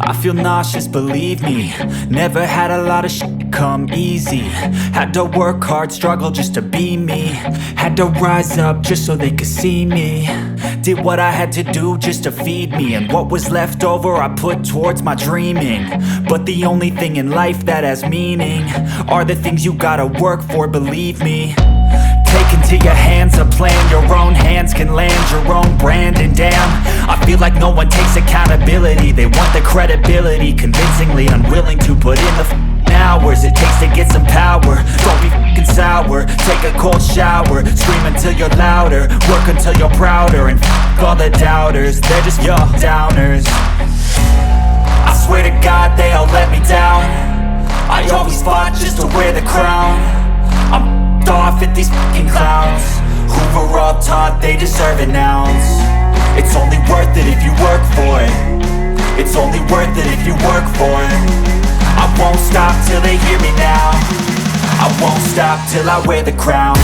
I feel nauseous, believe me. Never had a lot of shit come easy. Had to work hard, struggle just to be me. Had to rise up just so they could see me. Did what I had to do just to feed me. And what was left over I put towards my dreaming. But the only thing in life that has meaning are the things you gotta work for, believe me. Take into your hands a plan, your own hands can land your own brand. And damn, I feel like no one takes accountability. They want the credibility, convincingly unwilling to put in the hours it takes to get some power. Don't be f***ing sour, take a cold shower. Scream until you're louder, work until you're prouder. And f*** all the doubters, they're just your downers. I swear to God they all let me down. I always fought just to wear the crown. I'm off at these fucking clowns who were all taught they deserve an ounce. It's only worth it if you work for it. It's only worth it if you work for it. I won't stop till they hear me now. I won't stop till I wear the crown.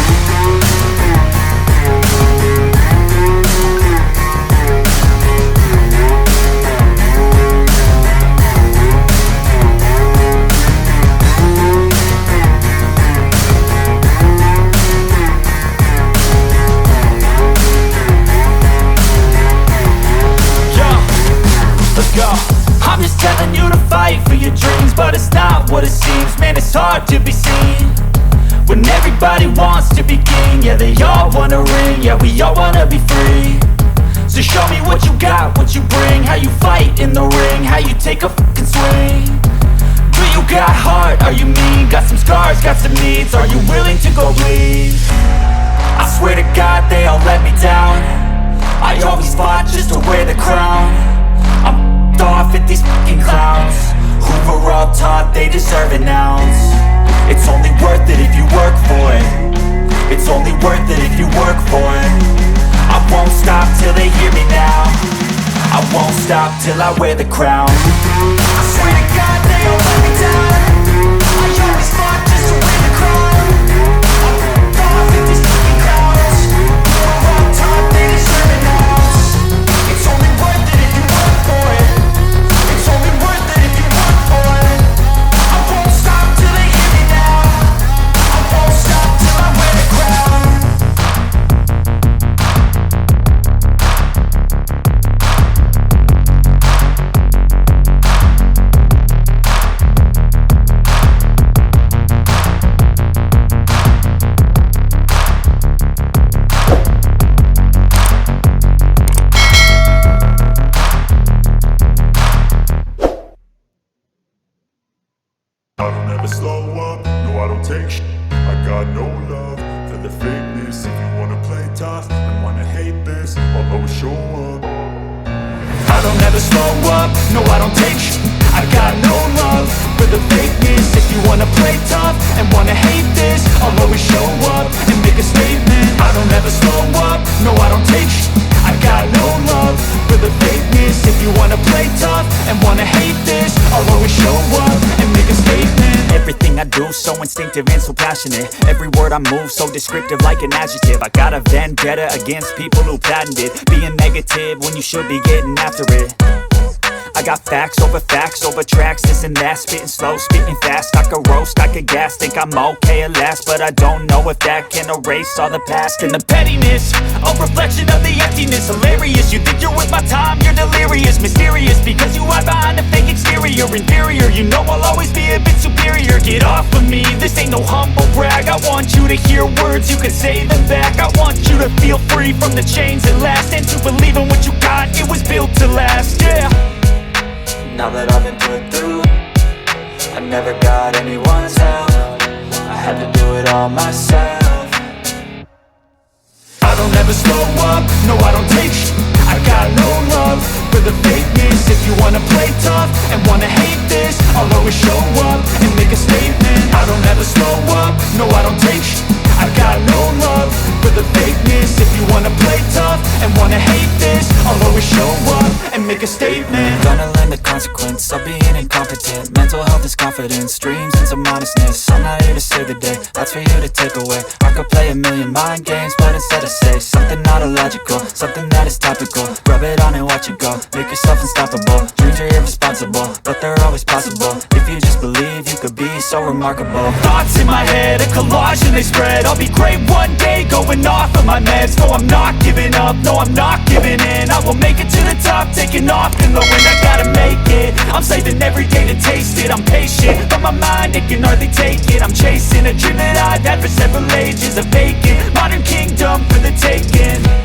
I'm just telling you to fight for your dreams, but it's not what it seems. Man, it's hard to be seen when everybody wants to be king. Yeah, they all wanna ring, yeah, we all wanna be free. So show me what you got, what you bring, how you fight in the ring, how you take a fucking swing. Do you got heart, are you mean? Got some scars, got some needs, are you willing to go bleed? I swear to God they all let me down. I always fought just to wear the crown. I'm off at these fucking clowns who were all taught they deserve an ounce. It's only worth it if you work for it. It's only worth it if you work for it. I won't stop till they hear me now. I won't stop till I wear the crown. I swear to God they all let me down. I always fought just to wear the crown. I'm off at these fucking clowns who were all taught they deserve an ounce. It's only worth it if you work for it. It's only worth it if you work for it. I won't stop till they hear me now. I won't stop till I wear the crown. I don't ever slow up, no I don't take shit. I got no love for the fakeness. If you wanna play tough and wanna hate this, I'll always show up. I don't ever slow up, no I don't take shit. I got no love for the fakeness. If you wanna play tough and wanna hate this, I'll always show up and make a statement. I don't ever slow up, no I don't take shit. I got no love for the fakeness. If you wanna play tough and wanna hate this, I'll always show up and make a statement. Everything I do so instinctive and so passionate. Every word I move so descriptive like an adjective. I got a vendetta against people who patented being negative when you should be getting after it. I got facts over tracks, this and that. Spitting slow, spitting fast. I could roast, I could gas. Think I'm okay at last, but I don't know if that can erase all the past. And the pettiness, a reflection of the emptiness. Hilarious, you think you're with my time, you're delirious. Mysterious, because you hide behind a fake exterior. Inferior, you know I'll always be a bit superior. Get off of me, this ain't no humble brag. I want you to hear words, you can say them back. I want you to feel free from the chains that last, and to believe in what you got, it was built to last, yeah. Now that I've been put through, I never got anyone's help. I had to do it all myself. I don't ever slow up, no I don't take shit. I got no love for the fakeness. If you wanna play tough and wanna hate this, I'll always show up and make a statement. I don't ever slow up, no I don't take shit. I got no love for the fakeness. If you wanna play tough and wanna hate this, I'll always show up and make a statement. Gonna learn the consequence of being incompetent. Mental health is confidence, dreams and some honestness. I'm not here to save the day, that's for you to take away. I could play a million mind games, but instead I say something not illogical, something that is topical. Rub it on and watch it go, make yourself unstoppable. Dreams are irresponsible, is possible. If you just believe, you could be so remarkable. Thoughts in my head, a collage and they spread. I'll be great one day, going off of my meds. No, I'm not giving up, no, I'm not giving in. I will make it to the top, taking off in the wind. I gotta make it, I'm saving every day to taste it. I'm patient, but my mind, it can hardly take it. I'm chasing a dream that I've had for several ages. A vacant, modern kingdom for the taking.